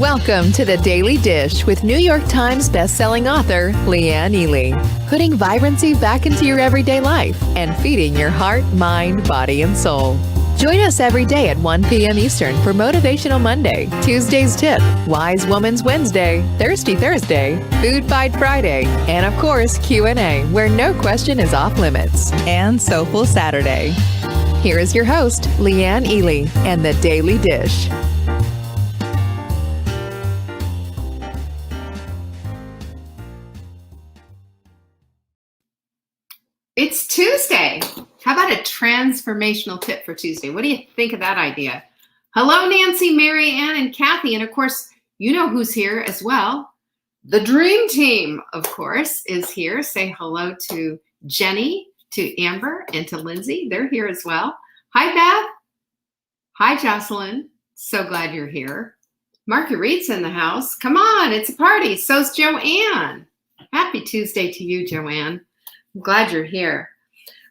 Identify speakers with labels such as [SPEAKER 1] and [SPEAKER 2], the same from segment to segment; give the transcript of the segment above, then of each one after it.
[SPEAKER 1] Welcome to the Daily Dish with New York Times bestselling author Leanne Ely. Putting vibrancy back into your everyday life and feeding your heart, mind, body, and soul. Join us every day at 1 p.m. Eastern for Motivational Monday, Tuesday's Tip, Wise Woman's Wednesday, Thirsty Thursday, Food Fight Friday, and of course Q&A, where no question is off limits, and Soulful Saturday. Here is your host, Leanne Ely, and the Daily Dish.
[SPEAKER 2] It's Tuesday. How about a transformational tip for Tuesday? What do you think of that idea? Hello, Nancy, Mary Ann, and Kathy. And of course, you know who's here as well. The dream team, of course, is here. Say hello to Jenny, to Amber, and to Lindsay. They're here as well. Hi, Beth. Hi, Jocelyn. So glad you're here. Marguerite's in the house. Come on, it's a party. So's Joanne. Happy Tuesday to you, Joanne. I'm glad you're here.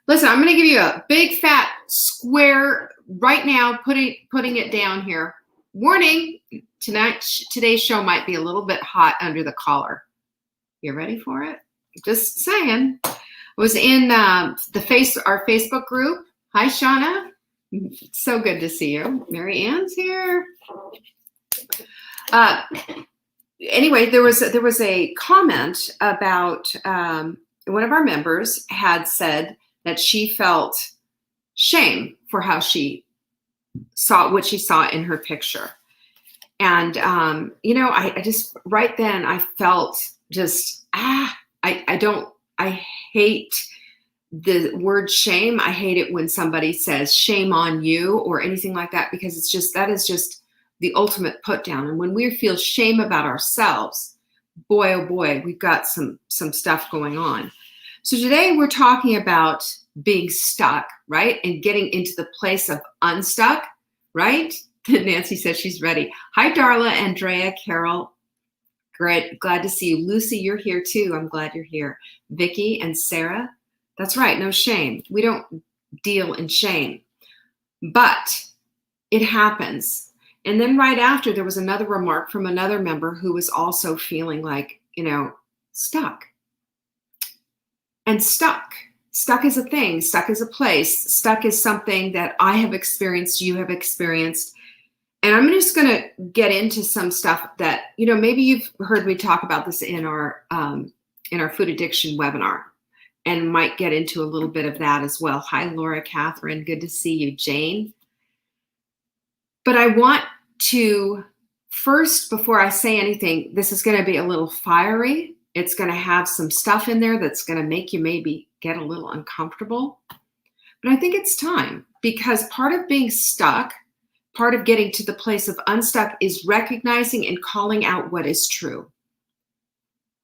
[SPEAKER 2] Listen, I'm going to give you a big fat square right now, putting it down here. Warning, today's show might be a little bit hot under the collar. You ready for it? Just saying. I was in our Facebook group. Hi, Shauna. So good to see you. Mary Ann's here. Anyway, there was a comment about one of our members had said that she felt shame for how she saw what she saw in her picture. And, I just, right then I felt just, I hate the word shame. I hate it when somebody says shame on you or anything like that, because that is just the ultimate put down. And when we feel shame about ourselves, boy, oh boy, we've got some stuff going on. So today we're talking about being stuck, right? And getting into the place of unstuck, right? Nancy says she's ready. Hi, Darla, Andrea, Carol. Great. Glad to see you. Lucy, you're here too. I'm glad you're here. Vicky and Sarah. That's right. No shame. We don't deal in shame, but it happens. And then right after, there was another remark from another member who was also feeling like, stuck. And stuck is a thing. Stuck is a place. Stuck is something that I have experienced, you have experienced. And I'm just going to get into some stuff that, maybe you've heard me talk about this in our food addiction webinar, and might get into a little bit of that as well. Hi, Laura, Catherine. Good to see you. Jane. But I want to first, before I say anything, this is going to be a little fiery. It's going to have some stuff in there that's going to make you maybe get a little uncomfortable. But I think it's time, because part of being stuck, part of getting to the place of unstuck, is recognizing and calling out what is true.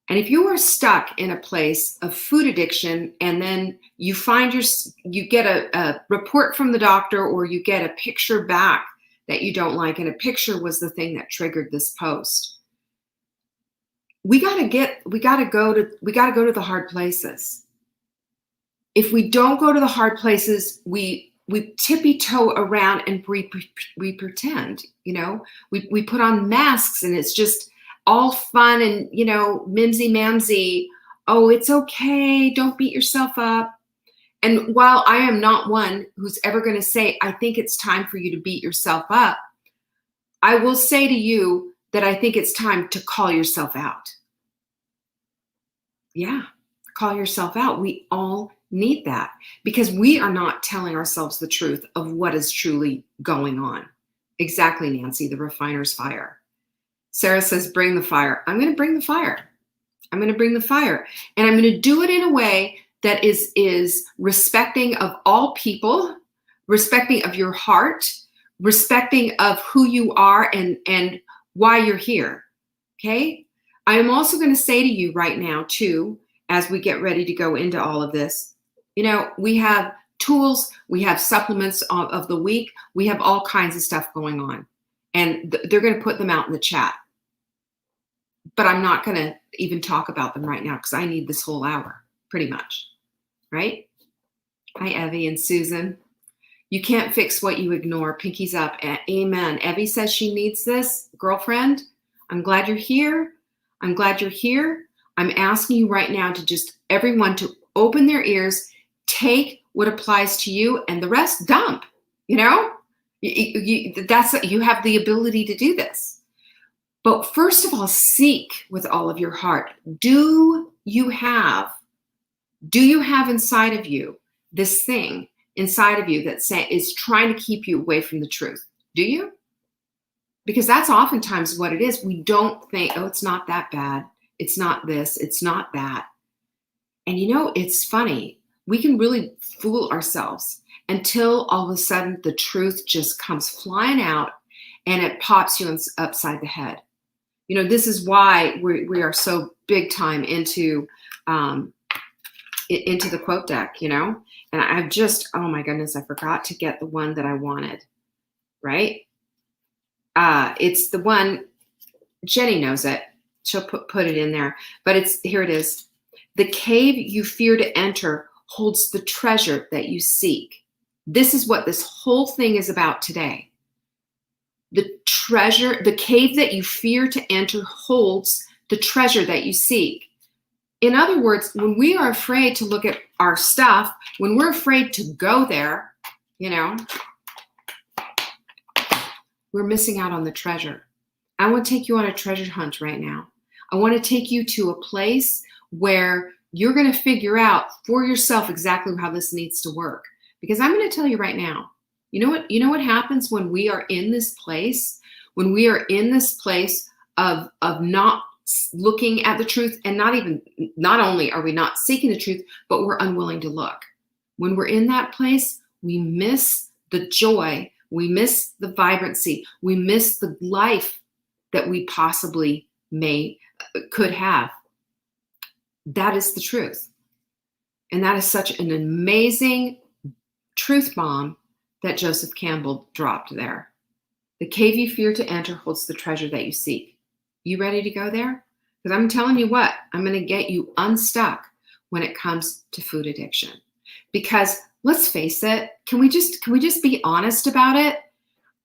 [SPEAKER 2] And if you are stuck in a place of food addiction, and then you get a report from the doctor, or you get a picture back that you don't like, and a picture was the thing that triggered this post. We got to go to the hard places. If we don't go to the hard places, we tippy-toe around and we pretend, we put on masks, and it's just all fun and, mimsy-mamsy. Oh, it's okay. Don't beat yourself up. And while I am not one who's ever going to say, I think it's time for you to beat yourself up, I will say to you that I think it's time to call yourself out. Yeah, call yourself out. We all need that, because we are not telling ourselves the truth of what is truly going on. Exactly, Nancy, the refiner's fire. Sarah says, bring the fire. I'm going to bring the fire. I'm going to bring the fire. And I'm going to do it in a way that is respecting of all people, respecting of your heart, respecting of who you are and why you're here. Okay? I am also going to say to you right now, too, as we get ready to go into all of this, we have tools, we have supplements of the week, we have all kinds of stuff going on. And they're going to put them out in the chat. But I'm not going to even talk about them right now, because I need this whole hour, pretty much. Right? Hi, Evie and Susan. You can't fix what you ignore. Pinkies up. Amen. Evie says she needs this. Girlfriend, I'm glad you're here. I'm glad you're here. I'm asking you right now to just everyone to open their ears, take what applies to you, and the rest dump. You know, you have the ability to do this. But first of all, seek with all of your heart. Do you have inside of you this thing inside of you that is trying to keep you away from the truth? Do you? Because that's oftentimes what it is. We don't think, oh, it's not that bad. It's not this. It's not that. And you know, it's funny. We can really fool ourselves until all of a sudden the truth just comes flying out and it pops you upside the head. You know, this is why we are so big time into the quote deck, you know? And I've just, oh my goodness, I forgot to get the one that I wanted, right? It's the one, Jenny knows it. She'll put it in there, but here it is. The cave you fear to enter holds the treasure that you seek. This is what this whole thing is about today. The cave that you fear to enter holds the treasure that you seek. In other words, when we are afraid to look at our stuff, when we're afraid to go there, you know, we're missing out on the treasure. I want to take you on a treasure hunt right now. I want to take you to a place where you're going to figure out for yourself exactly how this needs to work. Because I'm going to tell you right now, you know what happens when we are in this place? When we are in this place of not looking at the truth, and not only are we not seeking the truth, but we're unwilling to look. When we're in that place, we miss the joy, we miss the vibrancy, we miss the life that we possibly could have. That is the truth. And that is such an amazing truth bomb that Joseph Campbell dropped there. The cave you fear to enter holds the treasure that you seek. You ready to go there? Because I'm telling you what, I'm going to get you unstuck when it comes to food addiction. Because let's face it, can we just be honest about it?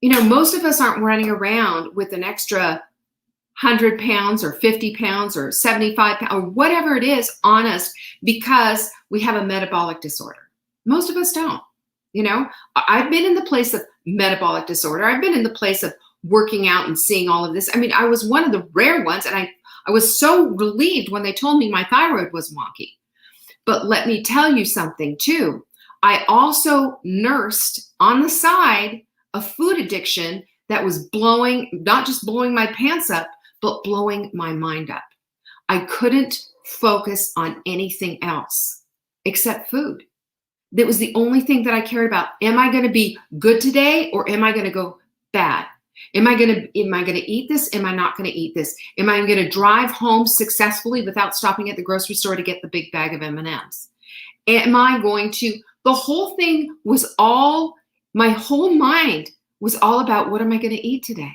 [SPEAKER 2] You know, most of us aren't running around with an extra 100 pounds or 50 pounds or 75 pounds or whatever it is on us because we have a metabolic disorder. Most of us don't. You know, I've been in the place of metabolic disorder. I've been in the place of working out and seeing all of this. I mean, I was one of the rare ones, and I was so relieved when they told me my thyroid was wonky. But let me tell you something too. I also nursed on the side a food addiction that was not just blowing my pants up, but blowing my mind up. I couldn't focus on anything else except food. That was the only thing that I cared about. Am I going to be good today, or am I going to go bad? Am I going to eat this? Am I not going to eat this? Am I going to drive home successfully without stopping at the grocery store to get the big bag of M&Ms? Am I going to? The whole thing was my whole mind was all about, what am I going to eat today?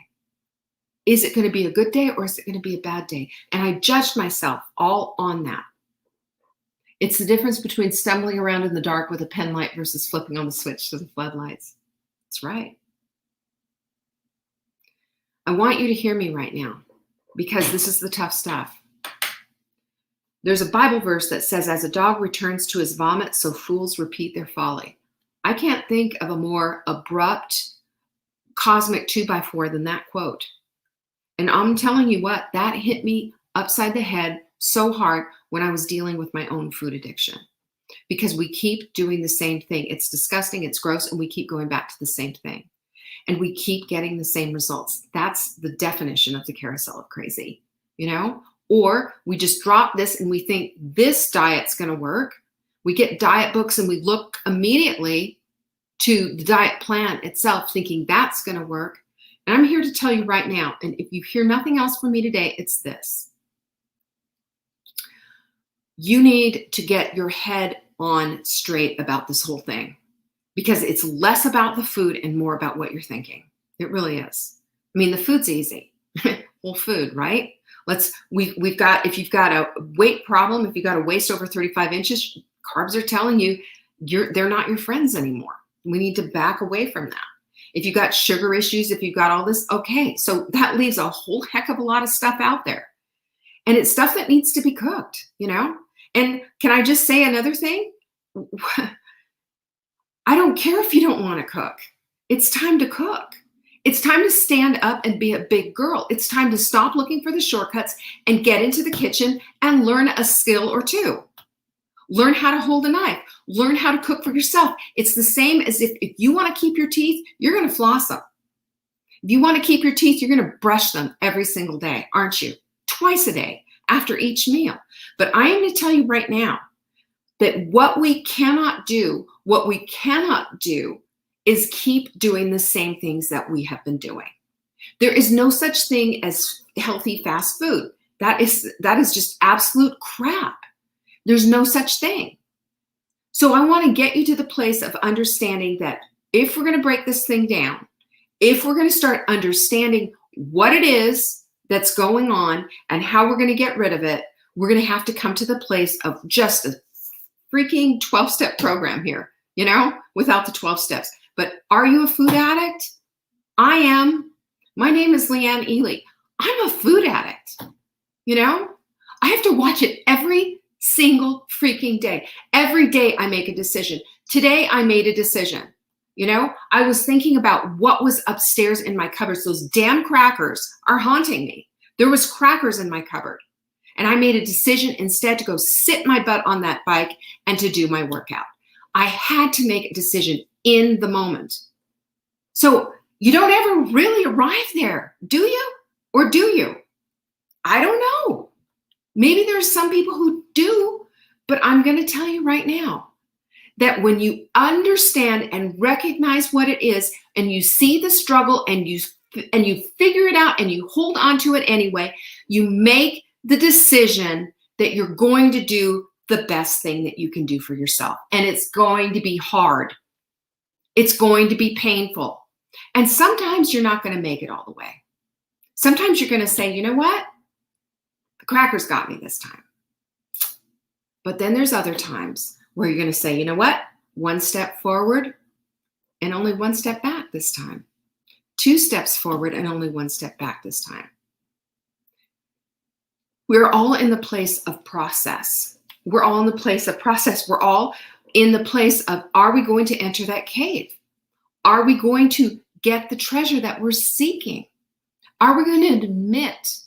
[SPEAKER 2] Is it going to be a good day, or is it going to be a bad day? And I judged myself all on that. It's the difference between stumbling around in the dark with a pen light versus flipping on the switch to the floodlights. That's right. I want you to hear me right now, because this is the tough stuff. There's a Bible verse that says, as a dog returns to his vomit, so fools repeat their folly. I can't think of a more abrupt cosmic 2x4 than that quote. And I'm telling you what, that hit me upside the head so hard when I was dealing with my own food addiction, because we keep doing the same thing. It's disgusting, it's gross, and we keep going back to the same thing. And we keep getting the same results. That's the definition of the carousel of crazy, you know? Or we just drop this and we think this diet's going to work. We get diet books and we look immediately to the diet plan itself thinking that's going to work. And I'm here to tell you right now, and if you hear nothing else from me today, it's this. You need to get your head on straight about this whole thing, because it's less about the food and more about what you're thinking. It really is. I mean, the food's easy. Whole food, right? We've got, if you've got a weight problem, if you've got a waist over 35 inches, carbs are telling you they're not your friends anymore. We need to back away from that. If you got sugar issues, if you got all this, okay. So that leaves a whole heck of a lot of stuff out there. And it's stuff that needs to be cooked, you know? And can I just say another thing? I don't care if you don't want to cook. It's time to cook. It's time to stand up and be a big girl. It's time to stop looking for the shortcuts and get into the kitchen and learn a skill or two. Learn how to hold a knife. Learn how to cook for yourself. It's the same as if you want to keep your teeth, you're going to floss them. If you want to keep your teeth, you're going to brush them every single day, aren't you? Twice a day after each meal. But I am going to tell you right now that what we cannot do is keep doing the same things that we have been doing. There is no such thing as healthy fast food. That is just absolute crap. There's no such thing. So I want to get you to the place of understanding that if we're going to break this thing down, if we're going to start understanding what it is that's going on and how we're going to get rid of it, we're going to have to come to the place of just a freaking 12-step program here, you know, without the 12 steps. But are you a food addict? I am. My name is Leanne Ely. I'm a food addict. You know, I have to watch it every single freaking day. Every day I make a decision. Today I made a decision. You know, I was thinking about what was upstairs in my cupboards. Those damn crackers are haunting me. There was crackers in my cupboard. And I made a decision instead to go sit my butt on that bike and to do my workout. I had to make a decision in the moment. So you don't ever really arrive there, do you? Or do you? I don't know. Maybe there's some people who do, but I'm going to tell you right now that when you understand and recognize what it is, and you see the struggle and you figure it out and you hold on to it anyway, you make the decision that you're going to do the best thing that you can do for yourself. And it's going to be hard. It's going to be painful. And sometimes you're not going to make it all the way. Sometimes you're going to say, you know what? The crackers got me this time. But then there's other times where you're going to say, you know what? One step forward and only one step back this time. 2 steps forward and only 1 step back this time. We're all in the place of process. We're all in the place of process. We're all in the place of, are we going to enter that cave? Are we going to get the treasure that we're seeking? Are we going to admit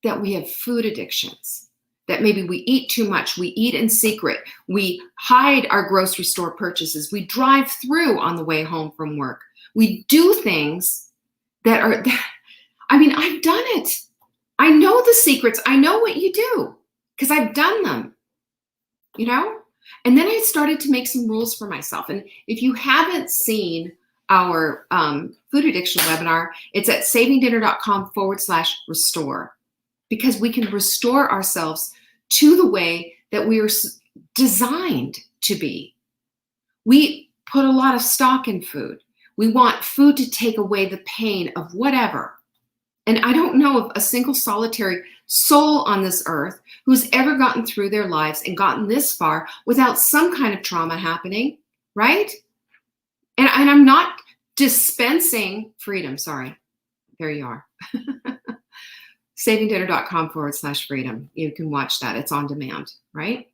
[SPEAKER 2] that we have food addictions? That maybe we eat too much, we eat in secret, we hide our grocery store purchases, we drive through on the way home from work. We do things that are, I mean, I've done it. I know the secrets. I know what you do because I've done them, you know? And then I started to make some rules for myself. And if you haven't seen our food addiction webinar, it's at savingdinner.com/restore, because we can restore ourselves to the way that we are designed to be. We put a lot of stock in food. We want food to take away the pain of whatever. And I don't know of a single solitary soul on this earth who's ever gotten through their lives and gotten this far without some kind of trauma happening, right? And I'm not dispensing freedom, sorry. There you are. savingdinner.com/freedom. You can watch that. It's on demand, right?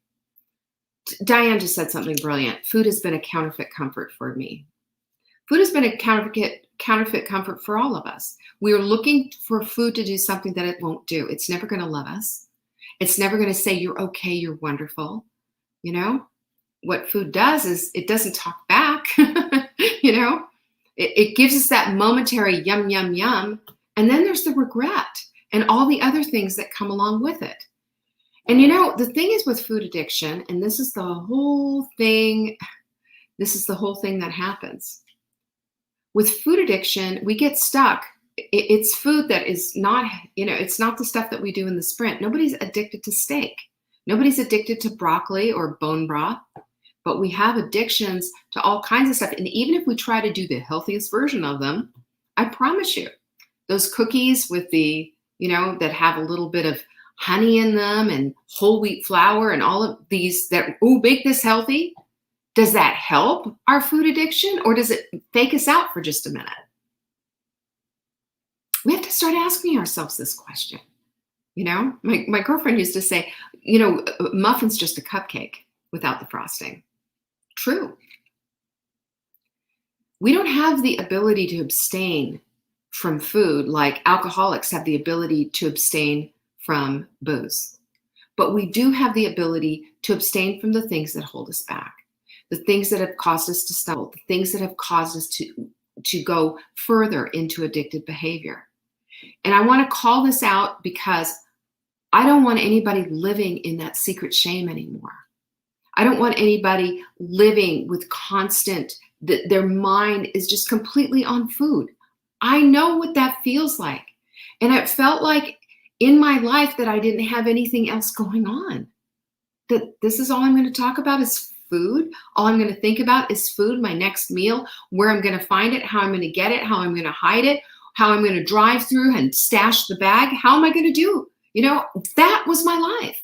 [SPEAKER 2] Diane just said something brilliant. Food has been a counterfeit comfort for me. Food has been a counterfeit comfort for all of us. We are looking for food to do something that it won't do. It's never going to love us. It's never going to say, you're okay, you're wonderful. You know, what food does is it doesn't talk back. You know, it gives us that momentary yum, yum, yum. And then there's the regret and all the other things that come along with it. And you know, the thing is with food addiction, and this is the whole thing that happens. With food addiction, we get stuck. It's food that is not, you know, it's not the stuff that we do in the sprint. Nobody's addicted to steak. Nobody's addicted to broccoli or bone broth, but we have addictions to all kinds of stuff. And even if we try to do the healthiest version of them, I promise you, those cookies with the, you know, that have a little bit of honey in them and whole wheat flour and all of these that, make this healthy. Does that help our food addiction, or does it fake us out for just a minute? We have to start asking ourselves this question. My girlfriend used to say, muffin's just a cupcake without the frosting. True. We don't have the ability to abstain from food like alcoholics have the ability to abstain from booze. But we do have the ability to abstain from the things that hold us back, the things that have caused us to stumble, the things that have caused us to go further into addictive behavior. And I want to call this out because I don't want anybody living in that secret shame anymore. I don't want anybody living with constant, that their mind is just completely on food. I know what that feels like. And it felt like in my life that I didn't have anything else going on. That this is all I'm going to talk about is food. All I'm going to think about is food, my next meal, where I'm going to find it, how I'm going to get it, how I'm going to hide it, how I'm going to drive through and stash the bag. How am I going to do? That was my life.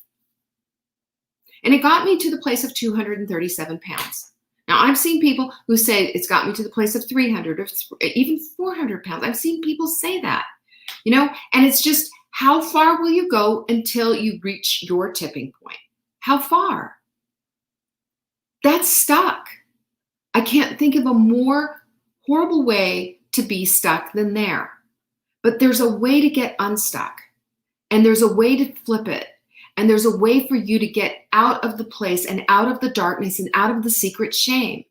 [SPEAKER 2] And it got me to the place of 237 pounds. Now, I've seen people who say it's got me to the place of 300 or even 400 pounds. I've seen people say that, and it's just, how far will you go until you reach your tipping point? How far? That's stuck. I can't think of a more horrible way to be stuck than there. But there's a way to get unstuck, and there's a way to flip it. And there's a way for you to get out of the place and out of the darkness and out of the secret shame.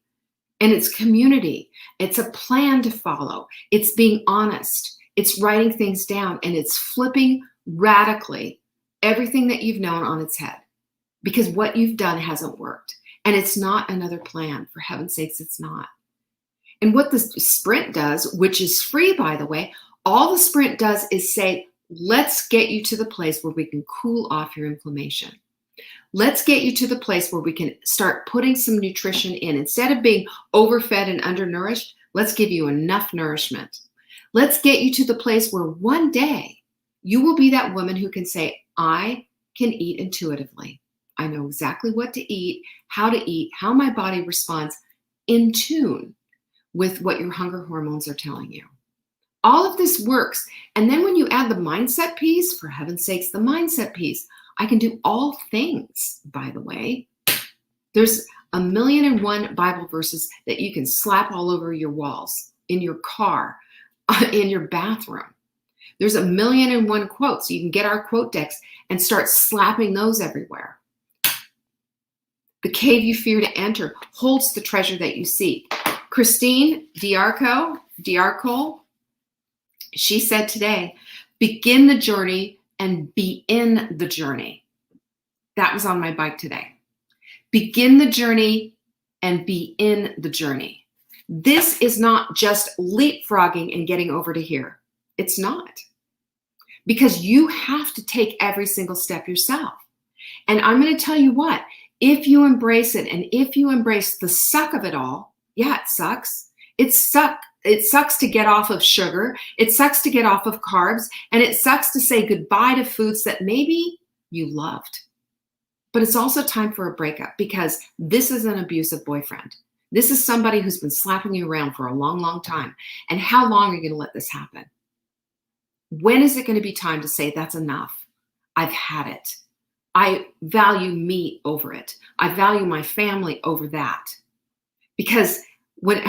[SPEAKER 2] And it's community. It's a plan to follow. It's being honest. It's writing things down, and it's flipping radically everything that you've known on its head, because what you've done hasn't worked. And it's not another plan. For heaven's sakes, it's not. And what the sprint does, which is free, by the way, all the sprint does is say, let's get you to the place where we can cool off your inflammation. Let's get you to the place where we can start putting some nutrition in. Instead of being overfed and undernourished, let's give you enough nourishment. Let's get you to the place where one day you will be that woman who can say, I can eat intuitively. I know exactly what to eat, how my body responds, in tune with what your hunger hormones are telling you. All of this works. And then when you add the mindset piece, for heaven's sakes, the mindset piece, I can do all things, by the way. There's 1,000,001 Bible verses that you can slap all over your walls, in your car, in your bathroom. There's 1,000,001 quotes. You can get our quote decks and start slapping those everywhere. The cave you fear to enter holds the treasure that you seek. Christine Diarco, she said today, begin the journey and be in the journey. That was on my bike today. Begin the journey and be in the journey. This is not just leapfrogging and getting over to here. It's not. Because you have to take every single step yourself. And I'm going to tell you what, if you embrace it and if you embrace the suck of it all, yeah, it sucks. It sucks to get off of sugar. It sucks to get off of carbs. And it sucks to say goodbye to foods that maybe you loved. But it's also time for a breakup, because this is an abusive boyfriend. This is somebody who's been slapping you around for a long, long time. And how long are you going to let this happen? When is it going to be time to say, that's enough? I've had it. I value me over it. I value my family over that. Because when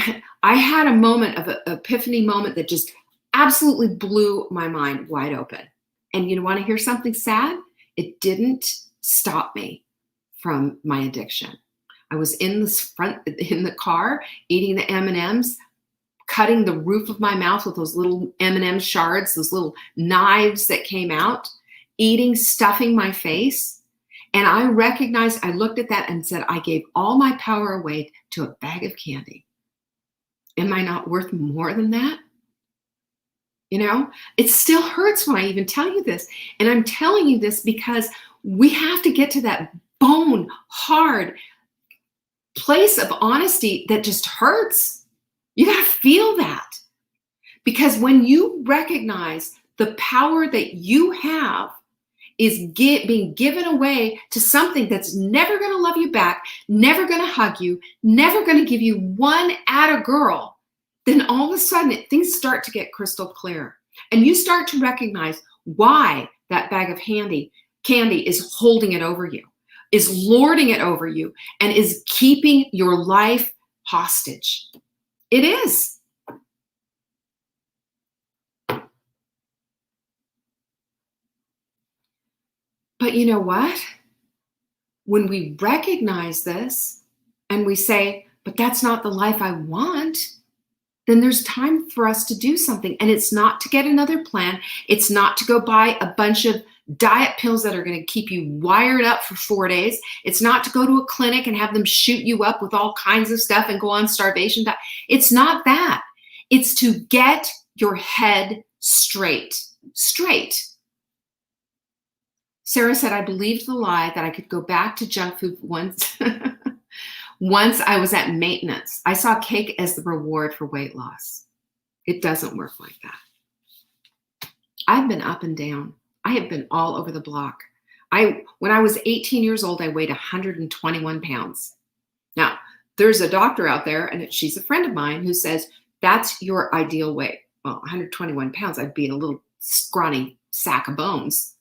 [SPEAKER 2] I had a moment of an epiphany moment that just absolutely blew my mind wide open. And you want to hear something sad? It didn't stop me from my addiction. I was in the car eating the M&Ms, cutting the roof of my mouth with those little M&M shards, those little knives that came out, eating, stuffing my face. And I recognized, I looked at that and said, I gave all my power away to a bag of candy. Am I not worth more than that? It still hurts when I even tell you this. And I'm telling you this because we have to get to that bone hard place of honesty that just hurts. You got to feel that. Because when you recognize the power that you have is being given away to something that's never going to love you back, never going to hug you, never going to give you one atta girl, then all of a sudden things start to get crystal clear. And you start to recognize why that bag of candy is holding it over you, is lording it over you, and is keeping your life hostage. It is. But you know what? When we recognize this and we say, but that's not the life I want, then there's time for us to do something. And it's not to get another plan. It's not to go buy a bunch of diet pills that are going to keep you wired up for 4 days. It's not to go to a clinic and have them shoot you up with all kinds of stuff and go on starvation diet. It's not that. It's to get your head straight. Sarah said, I believed the lie that I could go back to junk food once. Once I was at maintenance. I saw cake as the reward for weight loss. It doesn't work like that. I've been up and down. I have been all over the block. When I was 18 years old, I weighed 121 pounds. Now, there's a doctor out there, and she's a friend of mine, who says, that's your ideal weight. Well, 121 pounds, I'd be a little scrawny sack of bones.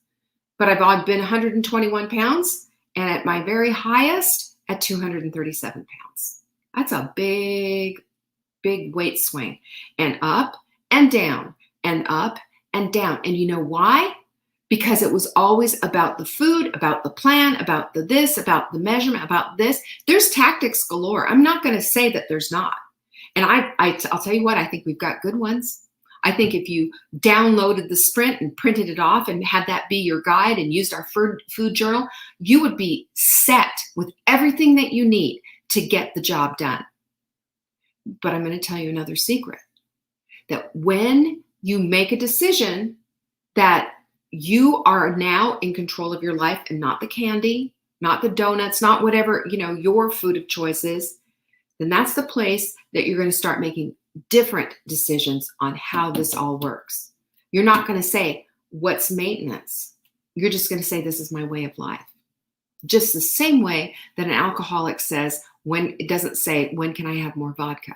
[SPEAKER 2] But I've been 121 pounds, and at my very highest, at 237 pounds. That's a big, big weight swing. And up and down and up and down. And you know why? Because it was always about the food, about the plan, about the this, about the measurement, about this. There's tactics galore. I'm not going to say that there's not. And I'll tell you what, I think we've got good ones. I think if you downloaded the Sprint and printed it off and had that be your guide and used our food journal, you would be set with everything that you need to get the job done. But I'm going to tell you another secret, that when you make a decision that you are now in control of your life and not the candy, not the donuts, not whatever, your food of choice is, then that's the place that you're going to start making different decisions on how this all works. You're not going to say, what's maintenance? You're just going to say, this is my way of life. Just the same way that an alcoholic says, when it doesn't say, when can I have more vodka?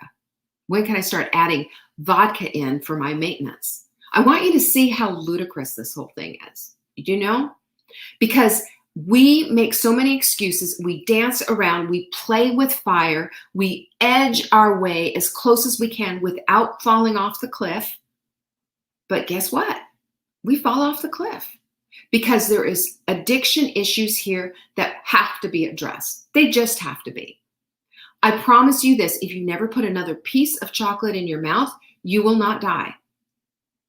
[SPEAKER 2] When can I start adding vodka in for my maintenance? I want you to see how ludicrous this whole thing is. Because we make so many excuses. We dance around. We play with fire. We edge our way as close as we can without falling off the cliff. But guess what? We fall off the cliff because there is addiction issues here that have to be addressed. They just have to be. I promise you this, if you never put another piece of chocolate in your mouth, you will not die.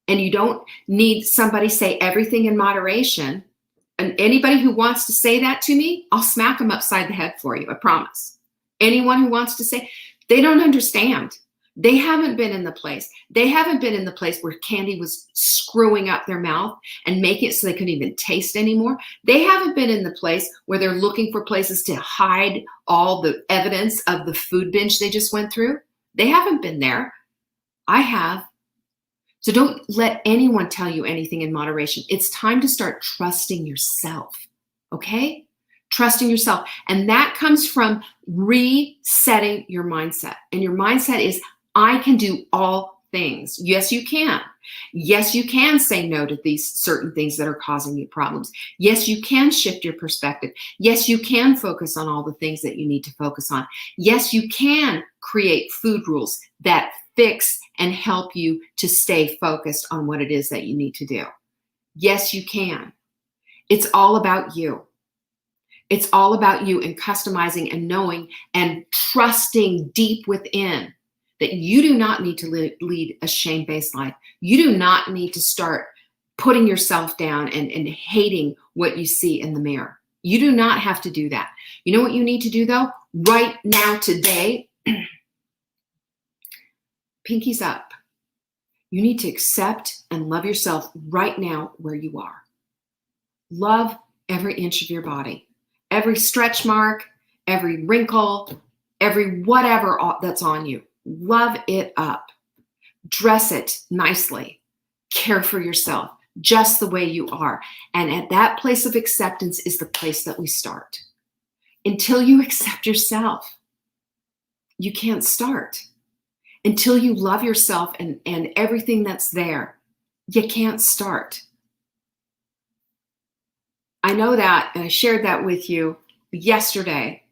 [SPEAKER 2] And you don't need somebody say everything in moderation. And anybody who wants to say that to me, I'll smack them upside the head for you. I promise. Anyone who wants to say, they don't understand. They haven't been in the place. They haven't been in the place where candy was screwing up their mouth and making it so they couldn't even taste anymore. They haven't been in the place where they're looking for places to hide all the evidence of the food binge they just went through. They haven't been there. I have. So don't let anyone tell you anything in moderation. It's time to start trusting yourself, okay? Trusting yourself. And that comes from resetting your mindset. And your mindset is, I can do all things. Yes, you can. Yes, you can say no to these certain things that are causing you problems. Yes, you can shift your perspective. Yes, you can focus on all the things that you need to focus on. Yes, you can create food rules that fix and help you to stay focused on what it is that you need to do. Yes, you can. It's all about you. It's all about you and customizing and knowing and trusting deep within that you do not need to lead a shame-based life. You do not need to start putting yourself down and hating what you see in the mirror. You do not have to do that. You know what you need to do though? Right now, today, pinkies up. You need to accept and love yourself right now where you are. Love every inch of your body, every stretch mark, every wrinkle, every whatever that's on you. Love it up. Dress it nicely. Care for yourself. just the way you are. And at that place of acceptance is the place that we start. Until you accept yourself, you can't start. Until you love yourself and everything that's there, you can't start. I know that, and I shared that with you yesterday,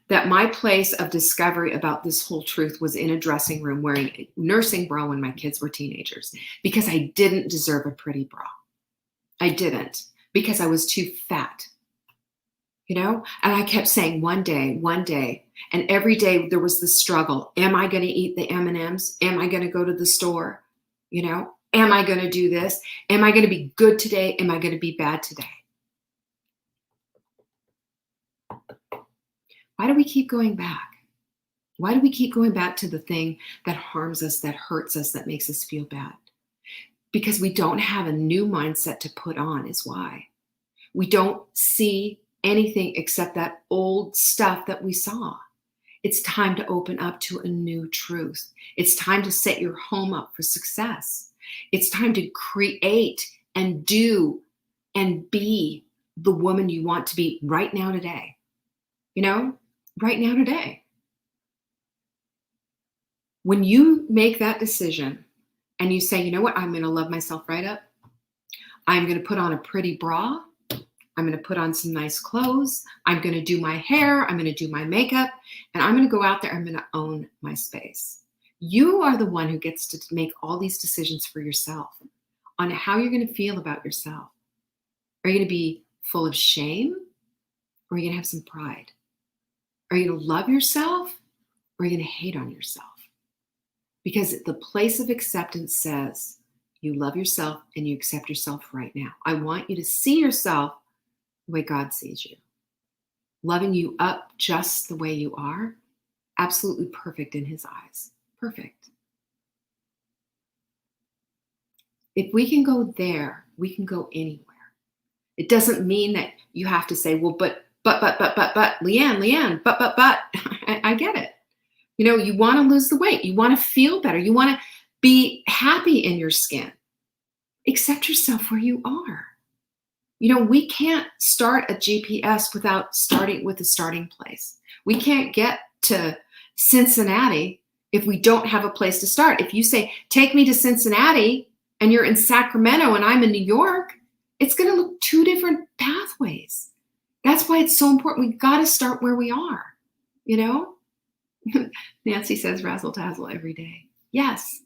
[SPEAKER 2] that my place of discovery about this whole truth was in a dressing room wearing a nursing bra when my kids were teenagers, because I didn't deserve a pretty bra. I didn't, because I was too fat, and I kept saying one day, and every day there was the struggle. Am I going to eat the M&Ms? Am I going to go to the store? Am I going to do this? Am I going to be good today? Am I going to be bad today? Why do we keep going back? Why do we keep going back to the thing that harms us, that hurts us, that makes us feel bad? Because we don't have a new mindset to put on is why. We don't see anything except that old stuff that we saw. It's time to open up to a new truth. It's time to set your home up for success. It's time to create and do and be the woman you want to be right now today. Right now today. When you make that decision and you say, you know what, I'm going to love myself right up. I'm going to put on a pretty bra. I'm going to put on some nice clothes. I'm going to do my hair. I'm going to do my makeup. And I'm going to go out there. I'm going to own my space. You are the one who gets to make all these decisions for yourself on how you're going to feel about yourself. Are you going to be full of shame? Or are you going to have some pride? Are you going to love yourself? Or are you going to hate on yourself? Because the place of acceptance says you love yourself and you accept yourself right now. I want you to see yourself the way God sees you. Loving you up just the way you are. Absolutely perfect in his eyes. Perfect. If we can go there, we can go anywhere. It doesn't mean that you have to say, well, but, Leanne, but. I get it. You want to lose the weight. You want to feel better. You want to be happy in your skin. Accept yourself where you are. We can't start a GPS without starting with a starting place. We can't get to Cincinnati if we don't have a place to start. If you say, take me to Cincinnati, and you're in Sacramento and I'm in New York, it's going to look two different pathways. That's why it's so important. We got to start where we are, Nancy says razzle dazzle every day. Yes.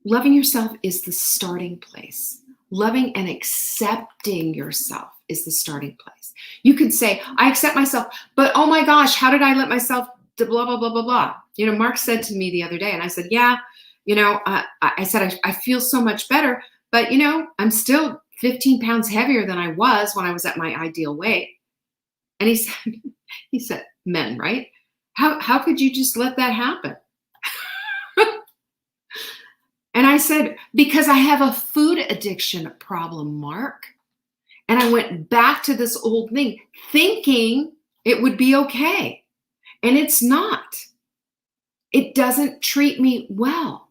[SPEAKER 2] Loving yourself is the starting place. Loving and accepting yourself is the starting place. You could say, I accept myself, but oh my gosh, how did I let myself to blah, blah, blah, blah, blah. Mark said to me the other day, and I said, yeah, I said, I feel so much better, but I'm still 15 pounds heavier than I was when I was at my ideal weight. And he said, men, right? How could you just let that happen? And I said, because I have a food addiction problem, Mark. And I went back to this old thing, thinking it would be okay. And it's not. It doesn't treat me well.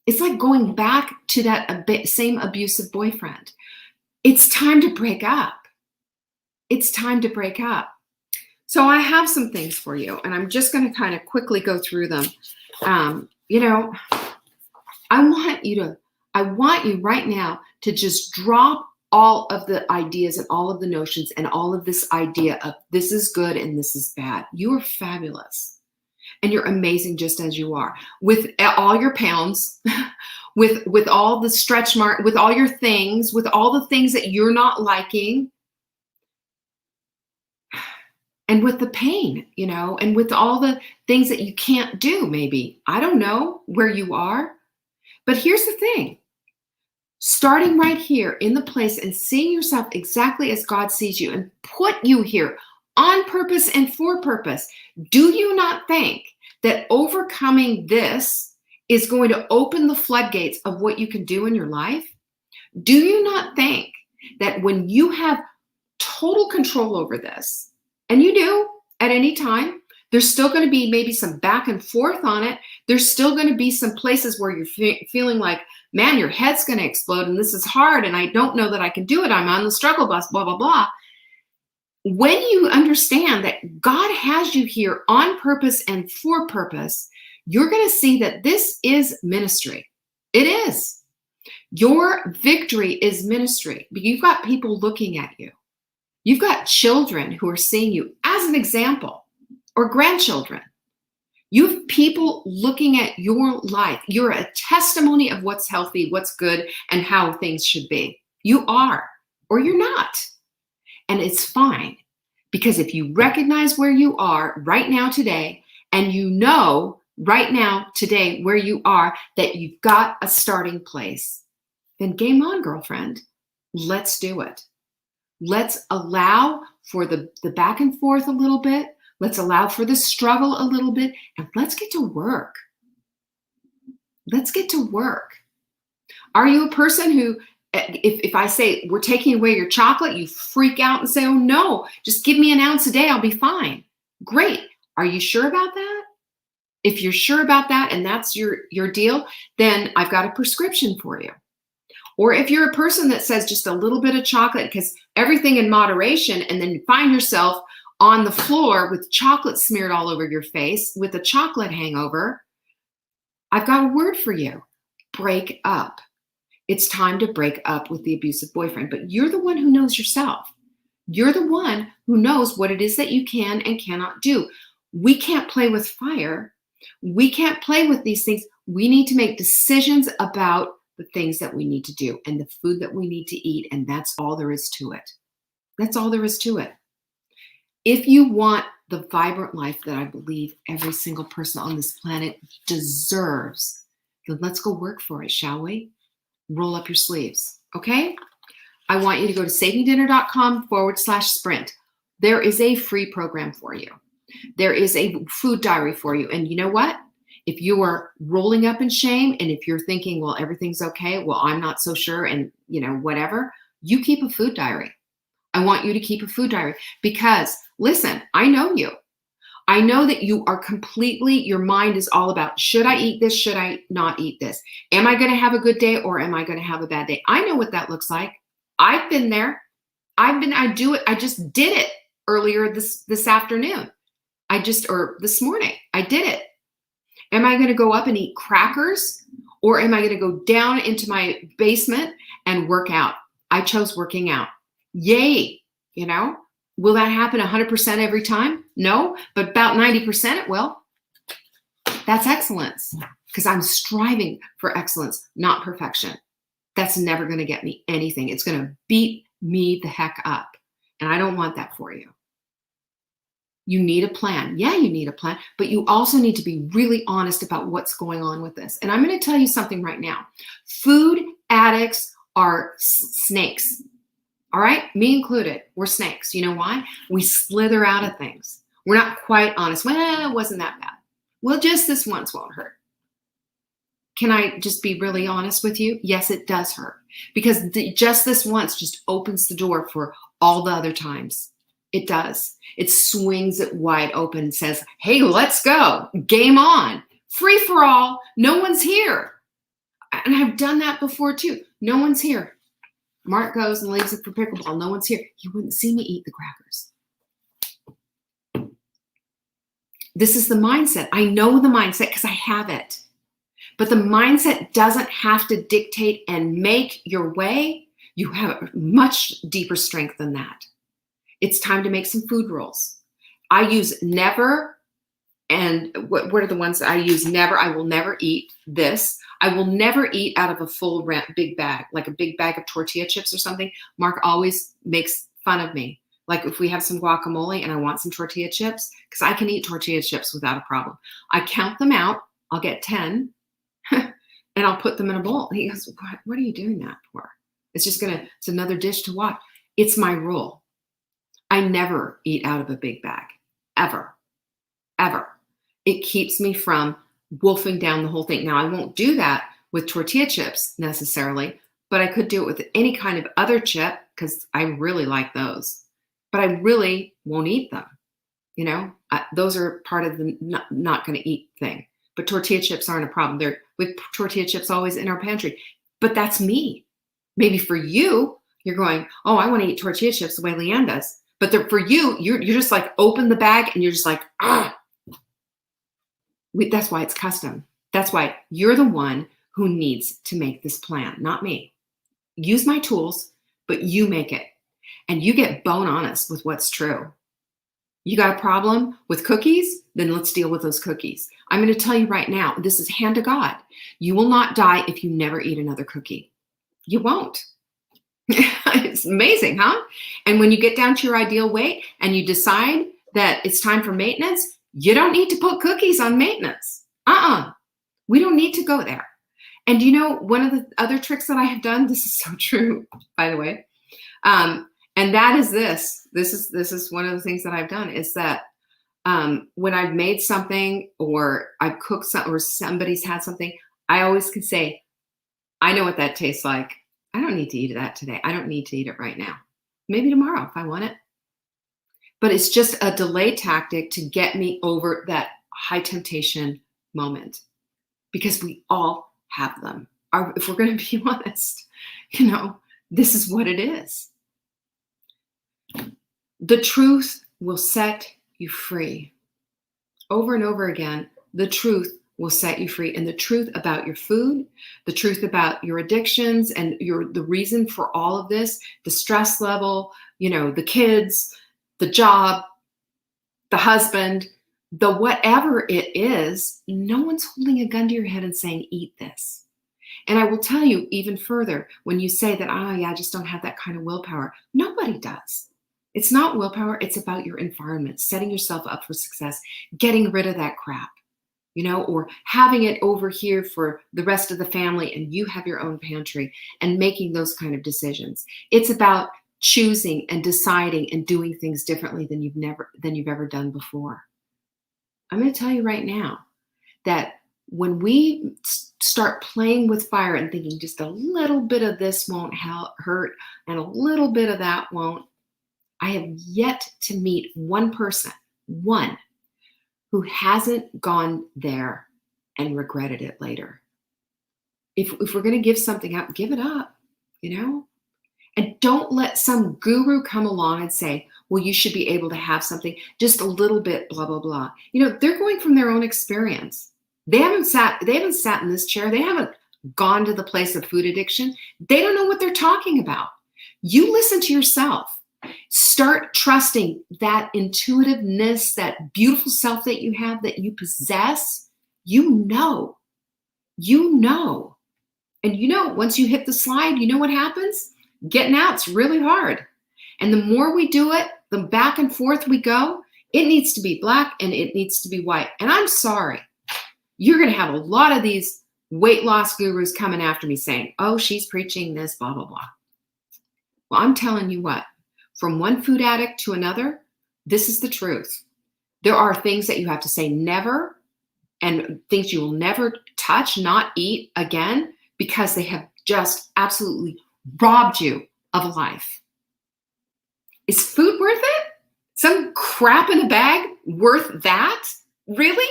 [SPEAKER 2] It's like going back to that same abusive boyfriend. It's time to break up. It's time to break up. So I have some things for you, and I'm just going to kind of quickly go through them. I want you right now to just drop all of the ideas and all of the notions and all of this idea of this is good and this is bad. You are fabulous. And you're amazing just as you are. With all your pounds, with all the stretch mark, with all your things, with all the things that you're not liking, and with the pain, and with all the things that you can't do, maybe. I don't know where you are. But here's the thing. Starting right here in the place and seeing yourself exactly as God sees you and put you here on purpose and for purpose. Do you not think that overcoming this is going to open the floodgates of what you can do in your life? Do you not think that when you have total control over this, and you do at any time, There's still going to be maybe some back and forth on it. There's still going to be some places where you're feeling like, man, your head's going to explode and this is hard and I don't know that I can do it. I'm on the struggle bus, blah, blah, blah. When you understand that God has you here on purpose and for purpose, you're going to see that this is ministry. It is. Your victory is ministry. You've got people looking at you. You've got children who are seeing you as an example, or grandchildren. You have people looking at your life. You're a testimony of what's healthy, what's good, and how things should be. You are, or you're not. And it's fine, because if you recognize where you are right now today, and you know right now today where you are, that you've got a starting place, then game on, girlfriend. Let's do it. Let's allow for the back and forth a little bit. Let's allow for the struggle a little bit, and let's get to work. Let's get to work. Are you a person who, if I say we're taking away your chocolate, you freak out and say, oh no, just give me an ounce a day, I'll be fine. Great. Are you sure about that? If you're sure about that and that's your deal, then I've got a prescription for you. Or if you're a person that says just a little bit of chocolate, because everything in moderation, and then you find yourself on the floor with chocolate smeared all over your face with a chocolate hangover, I've got a word for you. Break up. It's time to break up with the abusive boyfriend, but you're the one who knows yourself. You're the one who knows what it is that you can and cannot do. We can't play with fire. We can't play with these things. We need to make decisions about the things that we need to do and the food that we need to eat, and that's all there is to it. That's all there is to it. If you want the vibrant life that I believe every single person on this planet deserves, then let's go work for it, shall we? Roll up your sleeves, okay? I want you to go to savingdinner.com/sprint. There is a free program for you. There is a food diary for you. And you know what? If you are rolling up in shame and if you're thinking, well, everything's okay, well, I'm not so sure, and whatever, you keep a food diary. I want you to keep a food diary because, listen, I know you. I know that you are your mind is all about, should I eat this? Should I not eat this? Am I going to have a good day or am I going to have a bad day? I know what that looks like. I've been there. I do it. I just did it earlier this afternoon. Or this morning, I did it. Am I going to go up and eat crackers, or am I going to go down into my basement and work out? I chose working out. Yay. Will that happen 100% every time? No, but about 90% it will. That's excellence, because I'm striving for excellence, not perfection. That's never going to get me anything. It's going to beat me the heck up. And I don't want that for you. You need a plan. Yeah, you need a plan, but you also need to be really honest about what's going on with this. And I'm going to tell you something right now. Food addicts are snakes. All right? Me included. We're snakes. You know why? We slither out of things. We're not quite honest. Well, it wasn't that bad. Well, just this once won't hurt. Can I just be really honest with you? Yes, it does hurt, because just this once just opens the door for all the other times. It does. It swings it wide open and says, hey, let's go. Game on. Free for all. No one's here. And I've done that before too. No one's here. Mark goes and leaves it for pickleball. No one's here. You wouldn't see me eat the crackers. This is the mindset. I know the mindset because I have it. But the mindset doesn't have to dictate and make your way. You have much deeper strength than that. It's time to make some food rules. I use never, and what are the ones that I use? Never. I will never eat this. I will never eat out of a full big bag, like a big bag of tortilla chips or something. Mark always makes fun of me. Like if we have some guacamole and I want some tortilla chips, because I can eat tortilla chips without a problem. I count them out. I'll get 10 and I'll put them in a bowl. He goes, what are you doing that for? It's another dish to watch. It's my rule. I never eat out of a big bag, ever, ever. It keeps me from wolfing down the whole thing. Now, I won't do that with tortilla chips necessarily, but I could do it with any kind of other chip because I really like those, but I really won't eat them. Those are part of the not going to eat thing. But tortilla chips aren't a problem. We have tortilla chips always in our pantry. But that's me. Maybe for you, you're going, oh, I want to eat tortilla chips the way Leanne does. But for you, you're just like open the bag and you're just like, that's why it's custom. That's why you're the one who needs to make this plan, not me. Use my tools, but you make it. And you get bone honest with what's true. You got a problem with cookies? Then let's deal with those cookies. I'm going to tell you right now, this is hand to God. You will not die if you never eat another cookie. You won't. It's amazing, huh? And when you get down to your ideal weight and you decide that it's time for maintenance, you don't need to put cookies on maintenance. We don't need to go there. And one of the other tricks that I have done, this is so true, by the way, and that is this. This is one of the things that I've done is that when I've made something or I've cooked something or somebody's had something, I always can say, I know what that tastes like. I don't need to eat that today. I don't need to eat it right now. Maybe tomorrow if I want it. But it's just a delay tactic to get me over that high temptation moment because we all have them. If we're going to be honest, this is what it is. The truth will set you free. Over and over again, the truth will set you free. And the truth about your food, the truth about your addictions and the reason for all of this, the stress level, the kids, the job, the husband, the whatever it is, no one's holding a gun to your head and saying, eat this. And I will tell you even further, when you say that, I just don't have that kind of willpower. Nobody does. It's not willpower. It's about your environment, setting yourself up for success, getting rid of that crap, or having it over here for the rest of the family and you have your own pantry and making those kind of decisions. It's about choosing and deciding and doing things differently than you've ever done before. I'm going to tell you right now that when we start playing with fire and thinking just a little bit of this won't hurt and a little bit of that won't, I have yet to meet one person, who hasn't gone there and regretted it later. If we're going to give something up, give it up, And don't let some guru come along and say, well, you should be able to have something just a little bit, blah, blah, blah. They're going from their own experience. They haven't sat in this chair. They haven't gone to the place of food addiction. They don't know what they're talking about. You listen to yourself. Start trusting that intuitiveness, that beautiful self that you have, that you possess. And once you hit the slide, you know what happens? Getting out's really hard. And the more we do it, the back and forth we go, it needs to be black and it needs to be white. And I'm sorry, you're going to have a lot of these weight loss gurus coming after me saying, oh, she's preaching this, blah, blah, blah. Well, I'm telling you what, from one food addict to another, this is the truth. There are things that you have to say never and things you will never touch, not eat again, because they have just absolutely robbed you of a life. Is food worth it? Some crap in a bag worth that? Really?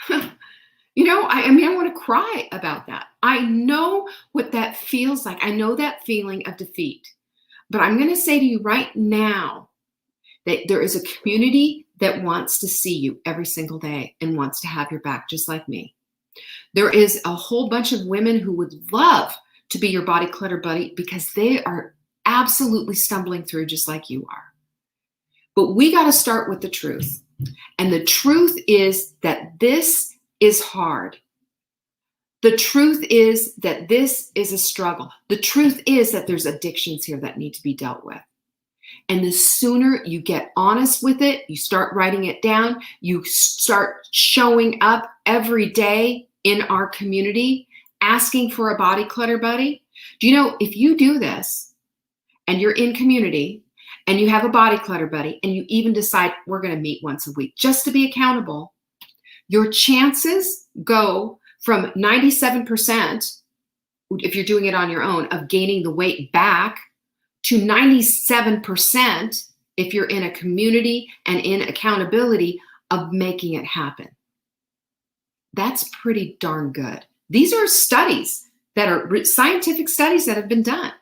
[SPEAKER 2] I want to cry about that. I know what that feels like. I know that feeling of defeat. But I'm going to say to you right now that there is a community that wants to see you every single day and wants to have your back, just like me. There is a whole bunch of women who would love to be your body clutter buddy because they are absolutely stumbling through just like you are. But we got to start with the truth. And the truth is that this is hard. The truth is that this is a struggle. The truth is that there's addictions here that need to be dealt with. And the sooner you get honest with it, you start writing it down, you start showing up every day in our community, asking for a body clutter buddy. Do you know, if you do this and you're in community and you have a body clutter buddy and you even decide we're going to meet once a week just to be accountable, your chances go from 97%, if you're doing it on your own, of gaining the weight back to 97% if you're in a community and in accountability of making it happen. That's pretty darn good. These are studies that are scientific studies that have been done.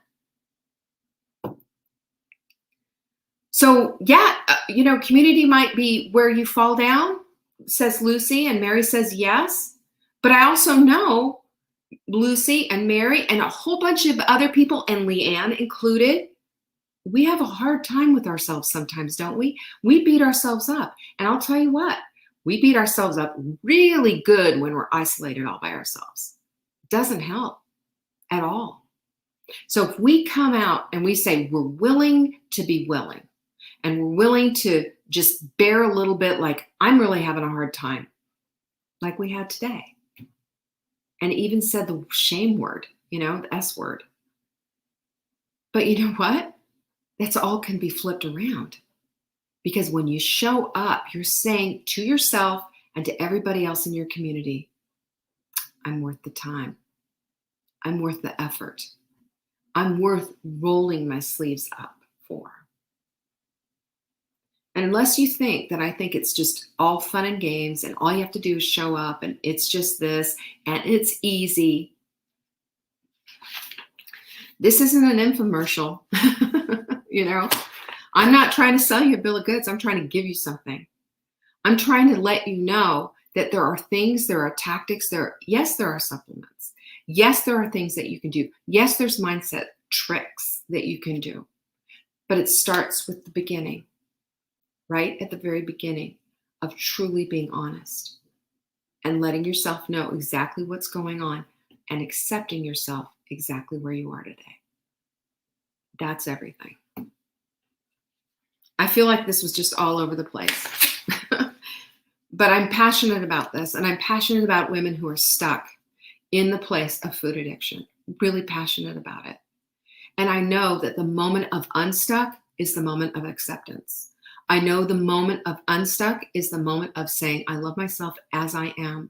[SPEAKER 2] So yeah, community might be where you fall down, says Lucy, and Mary says yes. But I also know Lucy and Mary and a whole bunch of other people, and Leanne included, we have a hard time with ourselves sometimes, don't we? We beat ourselves up. And I'll tell you what, we beat ourselves up really good when we're isolated all by ourselves. It doesn't help at all. So if we come out and we say we're willing to be willing, and we're willing to just bear a little bit, like I'm really having a hard time, like we had today. And even said the shame word, the S word. But you know what? That's all can be flipped around. Because when you show up, you're saying to yourself and to everybody else in your community, I'm worth the time. I'm worth the effort. I'm worth rolling my sleeves up for. And unless you think that I think it's just all fun and games and all you have to do is show up and it's just this and it's easy. This isn't an infomercial. I'm not trying to sell you a bill of goods. I'm trying to give you something. I'm trying to let you know that there are things, there are tactics, yes, there are supplements. Yes, there are things that you can do. Yes, there's mindset tricks that you can do. But it starts with the beginning. Right at the very beginning of truly being honest and letting yourself know exactly what's going on and accepting yourself exactly where you are today. That's everything. I feel like this was just all over the place, but I'm passionate about this, and I'm passionate about women who are stuck in the place of food addiction, really passionate about it. And I know that the moment of unstuck is the moment of acceptance. I know the moment of unstuck is the moment of saying, I love myself as I am.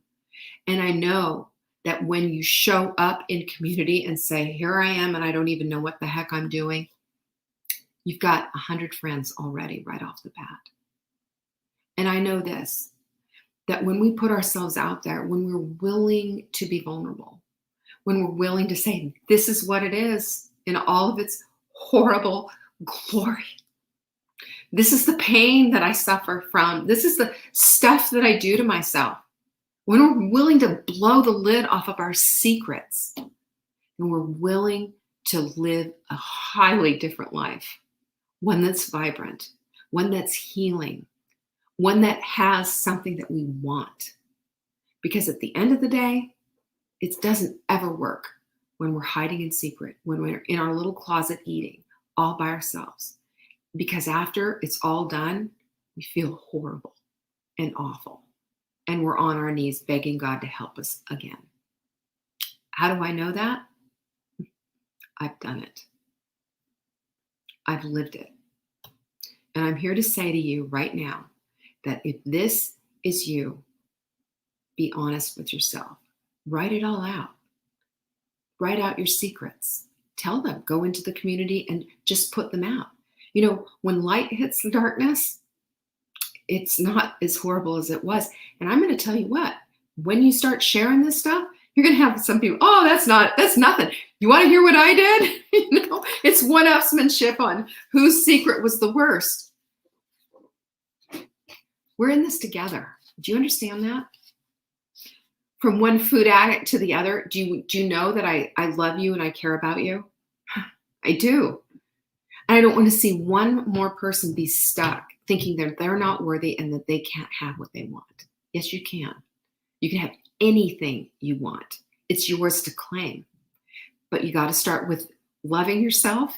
[SPEAKER 2] And I know that when you show up in community and say, here I am, and I don't even know what the heck I'm doing, you've got 100 friends already right off the bat. And I know this, that when we put ourselves out there, when we're willing to be vulnerable, when we're willing to say, this is what it is in all of its horrible glory, this is the pain that I suffer from. This is the stuff that I do to myself. When we're willing to blow the lid off of our secrets, and we're willing to live a highly different life, one that's vibrant, one that's healing, one that has something that we want. Because at the end of the day, it doesn't ever work when we're hiding in secret, when we're in our little closet eating all by ourselves. Because after it's all done, we feel horrible and awful. And we're on our knees begging God to help us again. How do I know that? I've done it. I've lived it. And I'm here to say to you right now that if this is you, be honest with yourself. Write it all out. Write out your secrets. Tell them. Go into the community and just put them out. When light hits the darkness, it's not as horrible as it was. And I'm going to tell you what, when you start sharing this stuff, you're going to have some people, oh, that's nothing. You want to hear what I did? It's one-upsmanship on whose secret was the worst. We're in this together. Do you understand that? From one food addict to the other, do you know that I love you and I care about you? I do. And I don't want to see one more person be stuck thinking that they're not worthy and that they can't have what they want. Yes, you can. You can have anything you want. It's yours to claim. But you got to start with loving yourself,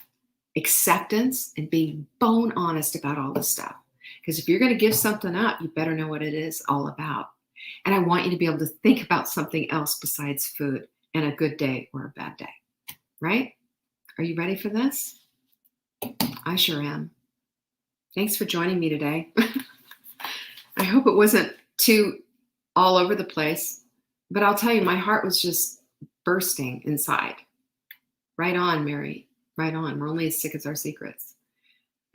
[SPEAKER 2] acceptance, and being bone honest about all this stuff. Because if you're going to give something up, you better know what it is all about. And I want you to be able to think about something else besides food and a good day or a bad day. Right? Are you ready for this? I sure am. Thanks for joining me today. I hope it wasn't too all over the place, but I'll tell you, my heart was just bursting inside. Right on, Mary. Right on. We're only as sick as our secrets.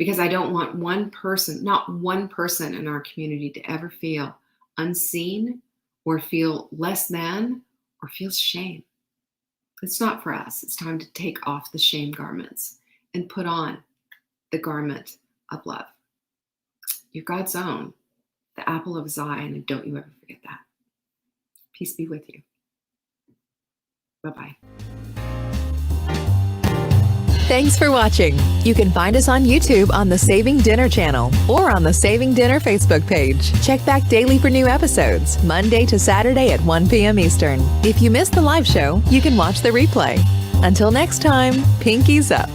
[SPEAKER 2] because I don't want one person, not one person in our community to ever feel unseen or feel less than or feel shame. It's not for us. It's time to take off the shame garments and put on the garment of love. You're God's own, the apple of his eye, and don't you ever forget that. Peace be with you. Bye-bye.
[SPEAKER 1] Thanks for watching. You can find us on YouTube on the Saving Dinner channel or on the Saving Dinner Facebook page. Check back daily for new episodes, Monday to Saturday at 1 p.m. Eastern. If you missed the live show, you can watch the replay. Until next time, pinkies up.